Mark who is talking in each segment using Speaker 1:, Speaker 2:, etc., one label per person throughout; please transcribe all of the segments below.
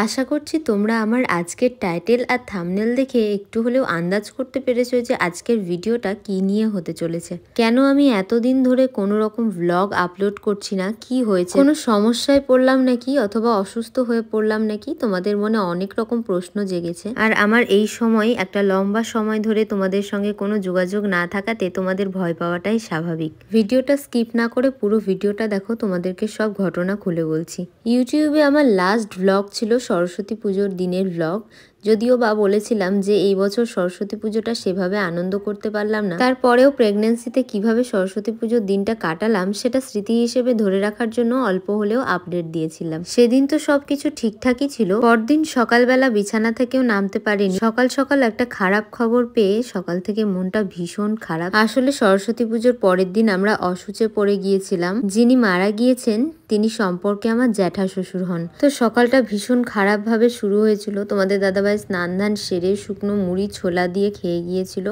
Speaker 1: আশা করছি তোমরা আমার আজকের টাইটেল আর থাম্বনেল দেখে একটু হলেও আন্দাজ করতে পেরেছো যে আজকের ভিডিওটা কি নিয়ে হতে চলেছে। কেন আমি এতদিন ধরে কোনো রকম ভ্লগ আপলোড করছি না, কি হয়েছে, কোনো সমস্যায় পড়লাম নাকি অথবা অসুস্থ হয়ে পড়লাম নাকি, তোমাদের মনে অনেক রকম প্রশ্ন জেগেছে। আর আমার এই সময় একটা লম্বা সময় ধরে তোমাদের সঙ্গে কোনো যোগাযোগ না থাকাতে তোমাদের ভয় পাওয়াটাই স্বাভাবিক। ভিডিওটা স্কিপ না করে পুরো ভিডিওটা দেখো, তোমাদেরকে সব ঘটনা খুলে বলছি। ইউটিউবে আমার লাস্ট ভ্লগ ছিল সরস্বতী পুজোর দিনের ভ্লগ। যদিও বা বলেছিলাম যে এই বছর সরস্বতী পুজোটা সেভাবে আনন্দ করতে পারলাম না, তারপরেও প্রেগন্যান্সিতে কিভাবে সরস্বতী পুজোর দিনটা কাটালাম সেটা স্মৃতি হিসেবে ধরে রাখার জন্য অল্প হলেও আপডেট দিয়েছিলাম। সেদিন তো সবকিছু ঠিকঠাকই ছিল। পরদিন সকালবেলা বিছানা থেকেও নামতে পারিনি। সকাল সকাল একটা খারাপ খবর পেয়ে সকাল থেকে মনটা ভীষণ খারাপ। আসলে সরস্বতী পুজোর পরের দিন আমরা অসুচে পড়ে গিয়েছিলাম। যিনি মারা গিয়েছেন তিনি সম্পর্কে আমার জ্যাঠা শ্বশুর হন। তো সকালটা ভীষণ খারাপ ভাবে শুরু হয়েছিল। তোমাদের দাদাভাই স্নান ধান সেরে শুকনো মুড়ি ছোলা দিয়ে খেয়ে গিয়েছিল।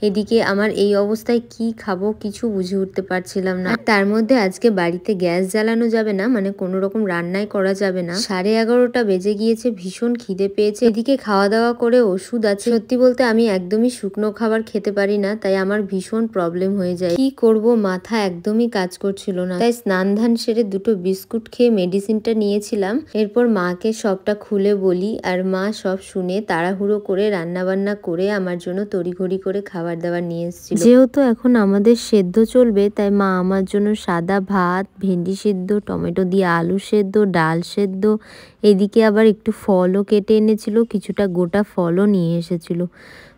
Speaker 1: এদিকে আমার এই অবস্থায় কি খাবো কিছু বুঝে উঠতে পারছিলাম না। আর তার মধ্যে আজকে বাড়িতে গ্যাস জ্বালানো যাবে না, মানে কোনো রকম রান্নাই করা যাবে না। 11:30 বেজে গিয়েছে, ভীষণ খিদে পেয়েছে। এদিকে খাওয়া দাওয়া করে ওষুধ আছে। সত্যি বলতে আমি একদমই শুকনো খাবার খেতে পারি না, তাই আমার ভীষণ প্রবলেম হয়ে যায়। কি করব, মাথা একদমই কাজ করছিল না। তাই স্নান ধান সেরে দুটো বিস্কুট খেয়ে মেডিসিনটা নিয়েছিলাম। এরপর মাকে সবটা খুলে বলি, আর মা সব শুনে তাড়াহুড়ো করে রান্না বান্না করে আমার জন্য তড়িঘড়ি করে খাবার দাবার নিয়ে এসেছিল। যেহেতু এখন আমাদের সেদ্ধ চলবে, তাই মা আমার জন্য সাদা ভাত, ভেন্ডি সেদ্ধ, টমেটো দিয়ে আলু সেদ্ধ, ডাল সেদ্ধ, এদিকে আবার একটু ফলও কেটে এনেছিল, কিছুটা গোটা ফলও নিয়ে এসেছিল।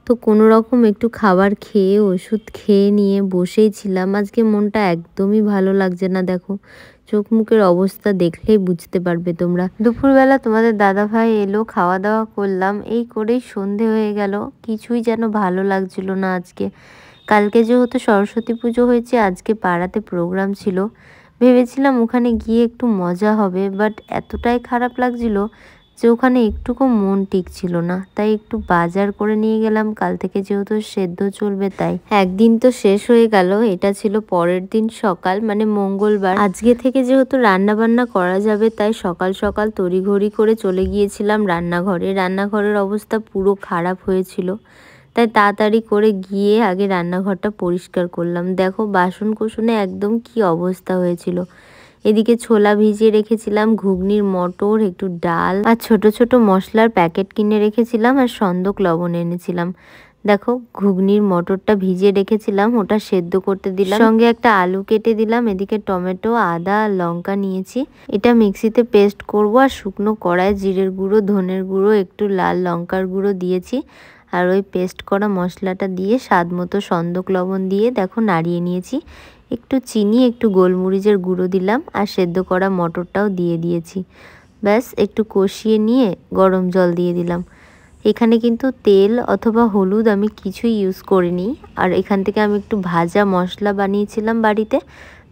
Speaker 1: তো কোনো রকম একটু খাবার খেয়ে ওষুধ খেয়ে নিয়ে বসেই ছিলাম। আজকে মনটা একদমই ভালো লাগছে না। দেখো চোখ মুখের অবস্থা দেখলেই বুঝতে পারবে তোমরা। দুপুরবেলা তোমাদের দাদাভাই এলো, খাওয়া দাওয়া করলাম, এই করেই সন্ধে হয়ে গেল। কিছুই যেন ভালো লাগছিল না আজকে। কালকে যেহেতু সরস্বতী পুজো হয়েছে, আজকে পাড়াতে প্রোগ্রাম ছিল, ভেবেছিলাম ওখানে গিয়ে একটু মজা হবে, বাট এতটাই খারাপ লাগছিল যে ওখানে একটুকু মন টিকছিল না। তাই একটু বাজার করে নিয়ে গেলাম, কাল থেকে যেহেতু সেদ্ধ চলবে তাই। একদিন তো শেষ হয়ে গেল, এটা ছিল পরের দিন সকাল, মানে মঙ্গলবার। আজকে থেকে যেহেতু রান্না বান্না করা যাবে, তাই সকাল সকাল তড়িঘড়ি করে চলে গিয়েছিলাম রান্নাঘরে। রান্নাঘরের অবস্থা পুরো খারাপ হয়েছিল, তাই তাড়াতাড়ি করে গিয়ে আগে রান্নাঘরটা পরিষ্কার করলাম। দেখো বাসন কোসনে একদম কি অবস্থা হয়েছিল। এদিকে ছোলা ভিজিয়ে রেখেছিলাম, ঘুগনির মটর, একটু ডাল আর ছোট ছোট মশলার প্যাকেট কিনে রেখেছিলাম, আর সন্দক লবণ এনেছিলাম। দেখো ঘুগনির মটরটা ভিজিয়ে রেখেছিলাম, ওটা সেদ্ধ করতে দিলাম, সঙ্গে একটা আলু কেটে দিলাম। এদিকে টমেটো, আদা আর লঙ্কা নিয়েছি, এটা মিক্সিতে পেস্ট করব। আর শুকনো কড়ায় জিরের গুঁড়ো, ধনের গুঁড়ো, একটু লাল লঙ্কার গুঁড়ো দিয়েছি, আর ওই পেস্ট করা মশলাটা দিয়ে স্বাদ মতো সন্দক লবণ দিয়ে দেখো নাড়িয়ে নিয়েছি। একটু চিনি, একটু গোলমরিচের গুঁড়ো দিলাম, আর সেদ্ধ করা মটরটাও দিয়ে দিয়েছি। ব্যাস একটু কষিয়ে নিয়ে গরম জল দিয়ে দিলাম। এখানে কিন্তু তেল অথবা হলুদ আমি কিছুই ইউজ করিনি। আর এখান থেকে আমি একটু ভাজা মশলা বানিয়েছিলাম বাড়িতে,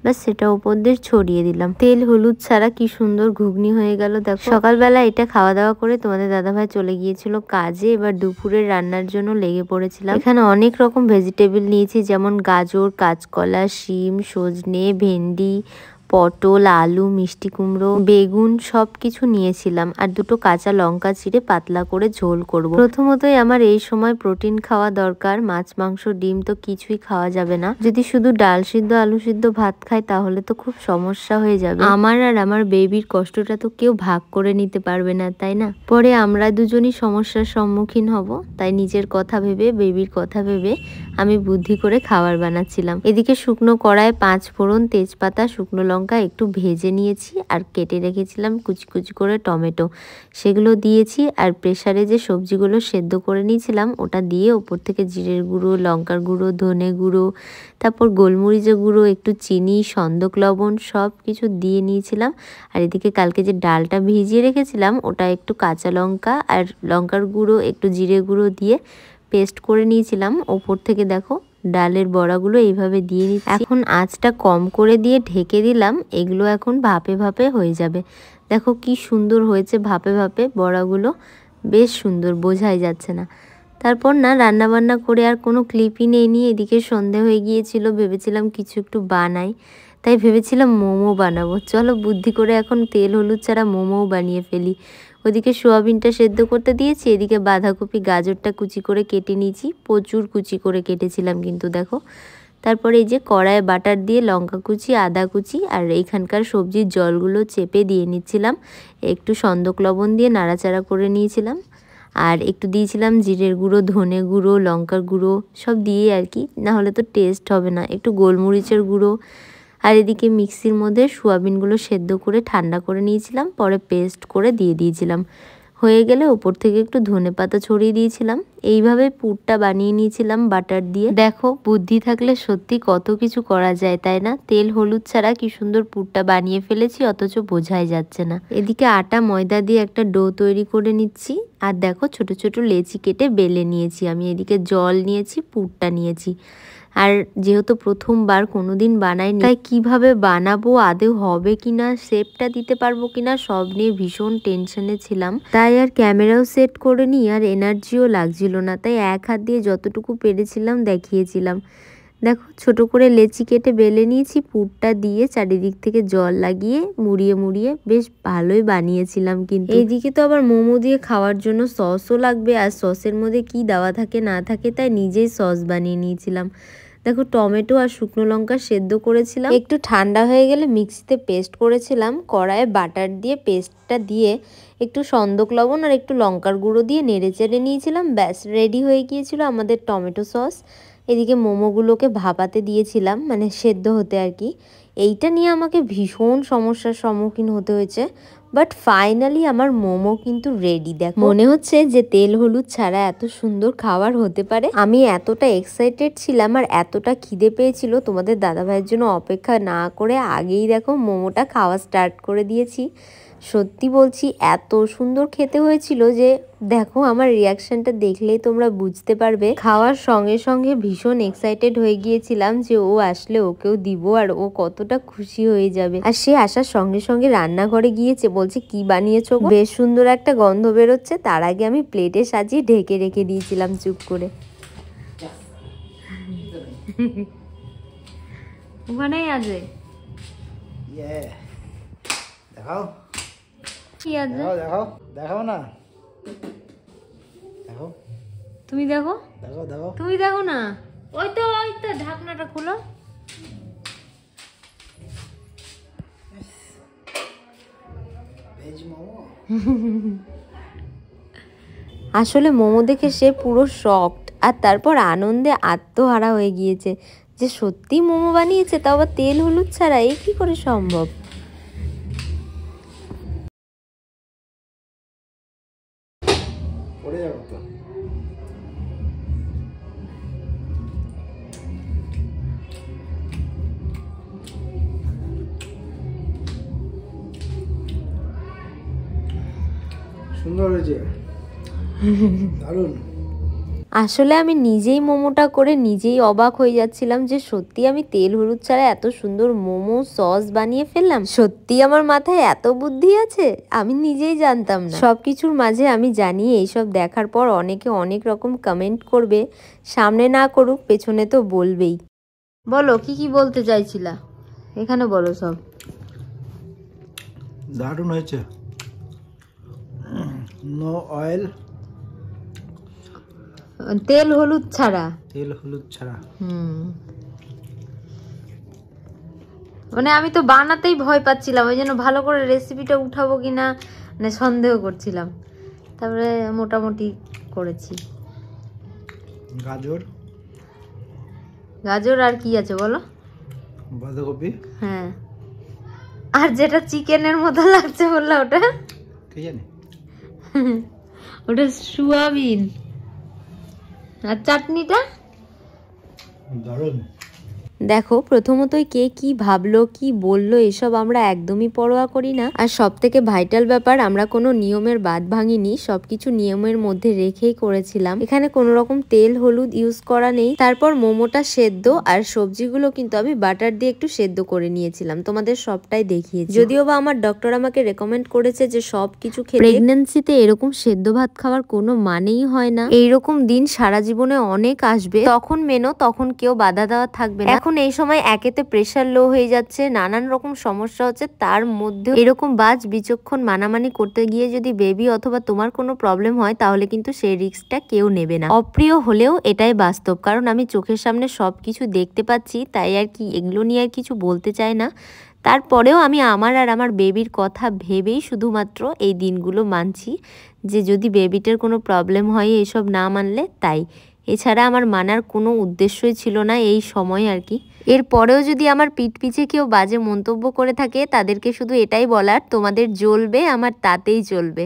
Speaker 1: ব্যাস সেটা উপর দিয়ে ছড়িয়ে দিলাম। তেল হলুদ ছাড়া কি সুন্দর ঘুগনি হয়ে গেল দেখো। সকালবেলা এটা খাওয়া দাওয়া করে তোমাদের দাদাভাই চলে গিয়েছিল কাজে। এবার দুপুরের রান্নার জন্য লেগে পড়েছিলাম। এখানে অনেক রকম ভেজিটেবল নিয়েছি, যেমন গাজর, কাঁচকলা, শিম, সজনে, ভেন্ডি, পটল, আলু, মিষ্টি কুমড়ো, বেগুন সব কিছু নিয়েছিলাম। আর দুটো কাঁচা লঙ্কা চিড়ে পাতলা করে ঝোল করব। প্রথমতই আমার এই সময় প্রোটিন খাওয়া দরকার, মাছ মাংস ডিম তো কিছুই খাওয়া যাবে না। যদি শুধু ডাল সিদ্ধ আলু সিদ্ধ ভাত খাই তাহলে তো খুব সমস্যা হয়ে যাবে। আমার আর আমার বেবির কষ্টটা তো কেউ ভাগ করে নিতে পারবে না, তাই না? পরে আমরা দুজনই সমস্যার সম্মুখীন হব, তাই নিজের কথা ভেবে, বেবির কথা ভেবে আমি বুদ্ধি করে খাবার বানাচ্ছিলাম। এদিকে শুকনো কড়ায় 5 ফোড়ন, তেজপাতা, শুকনো লঙ্কা একটু ভেজে নিয়েছি, আর কেটে রেখেছিলাম কুচি কুচি করে টমেটো, সেগুলো দিয়েছি। আর প্রেসারে যে সবজিগুলো সেদ্ধ করে নিয়েছিলাম ওটা দিয়ে ওপর থেকে জিরের গুঁড়ো, লঙ্কার গুঁড়ো, ধনে গুঁড়ো, তারপর গোলমরিচের গুঁড়ো, একটু চিনি, সন্দক লবণ সব কিছু দিয়ে নিয়েছিলাম। আর এদিকে কালকে যে ডালটা ভিজিয়ে রেখেছিলাম ওটা একটু কাঁচা লঙ্কা আর লঙ্কার গুঁড়ো, একটু জিরে গুঁড়ো দিয়ে পেস্ট করে নিয়েছিলাম। ওপর থেকে দেখো ডালের বড়াগুলো এইভাবে দিয়ে নিচ্ছি। এখন আঁচটা কম করে দিয়ে ঢেকে দিলাম, এগুলো এখন ভাপে ভাপে হয়ে যাবে। দেখো কি সুন্দর হয়েছে ভাপে ভাপে বড়াগুলো, বেশ সুন্দর, বোঝাই যাচ্ছে না। তারপর না রান্না বান্না করে আর কোনো ক্লিপই নেইনি। এদিকে সন্ধে হয়ে গিয়েছিল, ভেবেছিলাম কিছু একটু বানাই, তাই ভেবেছিলাম মোমো বানাবো। চলো বুদ্ধি করে এখন তেল হলুদ ছাড়া মোমোও বানিয়ে ফেলি। ওদিকে সোয়াবিনটা সেদ্ধ করতে দিয়েছি, এদিকে বাঁধাকপি গাজরটা কুচি করে কেটে নিয়েছি, প্রচুর কুচি করে কেটেছিলাম কিন্তু দেখো। তারপরে এই যে কড়াইয়ে বাটার দিয়ে লঙ্কা কুচি, আদা কুচি আর এইখানকার সবজির জলগুলো চেপে দিয়ে নিচ্ছিলাম। একটু সন্দক লবণ দিয়ে নাড়াচাড়া করে নিয়েছিলাম, আর একটু দিয়েছিলাম জিরের গুঁড়ো, ধনে গুঁড়ো, লঙ্কার গুঁড়ো সব দিয়ে আর কি, নাহলে তো টেস্ট হবে না, একটু গোলমরিচের গুঁড়ো। আর এদিকে মিক্সির মধ্যে সোয়াবিনগুলো সেদ্ধ করে ঠান্ডা করে নিয়েছিলাম, পরে পেস্ট করে দিয়ে দিয়েছিলাম। হয়ে গেলে ওপর থেকে একটু ধনেপাতা ছড়িয়ে দিয়েছিলাম। এইভাবে পুরটা বানিয়ে নিয়েছিলাম বাটার দিয়ে। দেখো বুদ্ধি থাকলে সত্যি কত কিছু করা যায়, তাই না? তেল হলুদ ছাড়া কি সুন্দর পুরটা বানিয়ে ফেলেছি, অথচ বোঝাই যাচ্ছে না। এদিকে আটা ময়দা দিয়ে একটা ডো তৈরি করে নিচ্ছি, আর দেখো ছোট ছোট লেচি কেটে বেলে নিয়েছি আমি। এদিকে জল নিয়েছি, পুরটা নিয়েছি। আর যেহেতু প্রথমবার কোনোদিন বানাইনি, তাই কিভাবে বানাবো, আদৌ হবে কিনা, শেপটা দিতে পারবো কিনা, সব নিয়ে ভীষণ টেনশনে ছিলাম। তাই আর ক্যামেরাও সেট করে নি, আর এনার্জিও লাগছিল না, তাই এক হাত দিয়ে যতটুকু পেরেছিলাম দেখিয়েছিলাম। দেখো ছোট করে লেচি কেটে বেলে নিয়েছি, পুরটা দিয়ে চারিদিক থেকে জল লাগিয়ে মুড়িয়ে মুড়িয়ে বেশ ভালোই বানিয়েছিলাম। কিন্তু এইদিকে তো আবার মোমো দিয়ে খাওয়ার জন্য সসও লাগবে, আর সসের মধ্যে কি দেওয়া থাকে না থাকে, তাই নিজেই সস বানিয়ে নিয়েছিলাম। দেখো টমেটো আর শুকনো লঙ্কা সেদ্ধ করেছিলাম, একটু ঠান্ডা হয়ে গেলে মিক্সিতে পেস্ট করেছিলাম। কড়াইয়ে বাটার দিয়ে পেস্টটা দিয়ে একটু সন্দক লবণ আর একটু লঙ্কার গুঁড়ো দিয়ে নেড়ে চেড়ে নিয়েছিলাম। ব্যাস রেডি হয়ে গিয়েছিল আমাদের টমেটো সস। এদিকে মোমোগুলোকে ভাপাতে দিয়েছিলাম, মানে সেদ্ধ হতে আর কি। এইটা নিয়ে আমাকে ভীষণ সমস্যার সম্মুখীন হতে হয়েছে, বাট ফাইনালি আমার মোমো কিন্তু রেডি। দেখো মনে হচ্ছে যে তেল হলুদ ছাড়া এত সুন্দর খাবার হতে পারে। আমি এতটা এক্সাইটেড ছিলাম আর এতটা খিদে পেয়েছিল, তোমাদের দাদাভাইয়ের জন্য অপেক্ষা না করে আগেই দেখো মোমোটা খাওয়া স্টার্ট করে দিয়েছি। সত্যি বলছি এত সুন্দর খেতে হয়েছিল যে দেখো আমার রিয়াকশনটা দেখলেই তোমরা বুঝতে পারবে। খাওয়ার সঙ্গে সঙ্গে ভীষণ এক্সাইটেড হয়ে গিয়েছিলাম যে ও আসলে ওকেও দিব আর ও কতটা খুশি হয়ে যাবে। আর সে আসার সঙ্গে সঙ্গে রান্নাঘরে গিয়েছে, বলছে কি বানিয়েছো? বেশ সুন্দর একটা গন্ধ বেরোচ্ছে। তার আগে আমি প্লেটে সাজিয়ে ঢেকে রেখে দিয়েছিলাম চুপ করে। ওখানেই আছে,
Speaker 2: দেখাও
Speaker 1: কি আছে
Speaker 2: দেখাও, দেখাও না, দেখো
Speaker 1: তুমি দেখো,
Speaker 2: দেখো দেখো
Speaker 1: তুমি দেখো না। ওই তো ঢাকনাটা খোলো।
Speaker 2: ভেজ মোমো।
Speaker 1: আসলে মোমো দেখে সে পুরো শকড, আর তারপর আনন্দে আত্মহারা হয়ে গিয়েছে যে সত্যি মোমো বানিয়েছে, তাও আবার তেল হলুদ ছাড়া। এই কি করে সম্ভব?
Speaker 2: পড়ে যাবো তো। সুন্দর হয়েছে, দারুণ।
Speaker 1: আসলে আমি নিজেই মোমোটা করে নিজেই অবাক হয়ে যাচ্ছিলাম যে সত্যি আমি তেল হলুদ ছাড়া এত সুন্দর মোমো সস বানিয়ে ফেললাম। সত্যি আমার মাথায় এত বুদ্ধি আছে, আমি নিজেই জানতাম না। সবকিছুর মাঝে আমি জানি এইসব দেখার পর অনেকে অনেক রকম কমেন্ট করবে, সামনে না করুক পেছনে তো বলবেই। বলো কি কি বলতে চাইছিলা, এখানে বলো সব।
Speaker 2: দারুণ হয়েছে, নো অয়েল,
Speaker 1: তেল হলুদ ছাড়া।
Speaker 2: তেল হলুদ ছাড়া।
Speaker 1: মানে আমি তো বানাতেই ভয় পাচ্ছিলাম, ওই জন্য ভালো করে রেসিপিটা উঠাবো কিনা মানে সন্দেহ করছিলাম। তারপরে মোটামুটি করেছি।
Speaker 2: গাজর,
Speaker 1: গাজর আর কি আছে বলো?
Speaker 2: বাঁধাকপি।
Speaker 1: হ্যাঁ, আর যেটা চিকেনের মতো লাগছে বললা ওটা
Speaker 2: কি জানি,
Speaker 1: ওটা সোয়াবিন। আর চাটনিটা
Speaker 2: দারুণ।
Speaker 1: দেখো প্রথমতই কে কি ভাবলো কি বললো এসব আমরা একদমই পরোয়া করি না। আর সব থেকে ভাইটাল ব্যাপার, আমরা কোনো নিয়মের বাদ ভাঙিনি, সবকিছু নিয়মের মধ্যে রেখেই করেছিলাম। এখানে কোনো রকম তেল হলুদ ইউজ করা নেই। তারপর মোমোটা সেদ্ধ আর সবজিগুলো কিন্তু আমি বাটার দিয়ে একটু সেদ্ধ করে নিয়েছিলাম, তোমাদের সবটাই দেখিয়েছি। যদিও বা আমার ডক্টর আমাকে রেকমেন্ড করেছে যে সবকিছু খেলে, প্রেগন্যান্সিতে এরকম সেদ্ধ ভাত খাওয়ার কোনো মানেই হয় না। এইরকম দিন সারা জীবনে অনেক আসবে, তখন মেনো, তখন কেউ বাধা দেওয়া থাকবে না। এখন এই সময় একেতে প্রেশার লো হয়ে যাচ্ছে, নানান রকম সমস্যা হচ্ছে, তার মধ্যে এরকম বাজ বিচক্ষণ মানামানি করতে গিয়ে যদি বেবি অথবা তোমার কোনো প্রবলেম হয় তাহলে কিন্তু সেই রিস্কটা কেউ নেবে না। অপ্রিয় হলেও এটাই বাস্তব, কারণ আমি চোখের সামনে সব কিছু দেখতে পাচ্ছি, তাই আর কি এগুলো নিয়ে আর কিছু বলতে চাই না। তারপরেও আমি আমার আর আমার বেবির কথা ভেবেই শুধুমাত্র এই দিনগুলো মানছি, যে যদি বেবিটার কোনো প্রবলেম হয় এইসব না মানলে তাই। এছাড়া আমার মানার কোনো উদ্দেশ্যই ছিল না এই সময় আর কি। এরপরেও যদি আমার পিঠ পিছে কেউ বাজে মন্তব্য করে থাকে তাদেরকে শুধু এটাই বলার, তোমাদের জ্বলবে আমার তাতেই চলবে।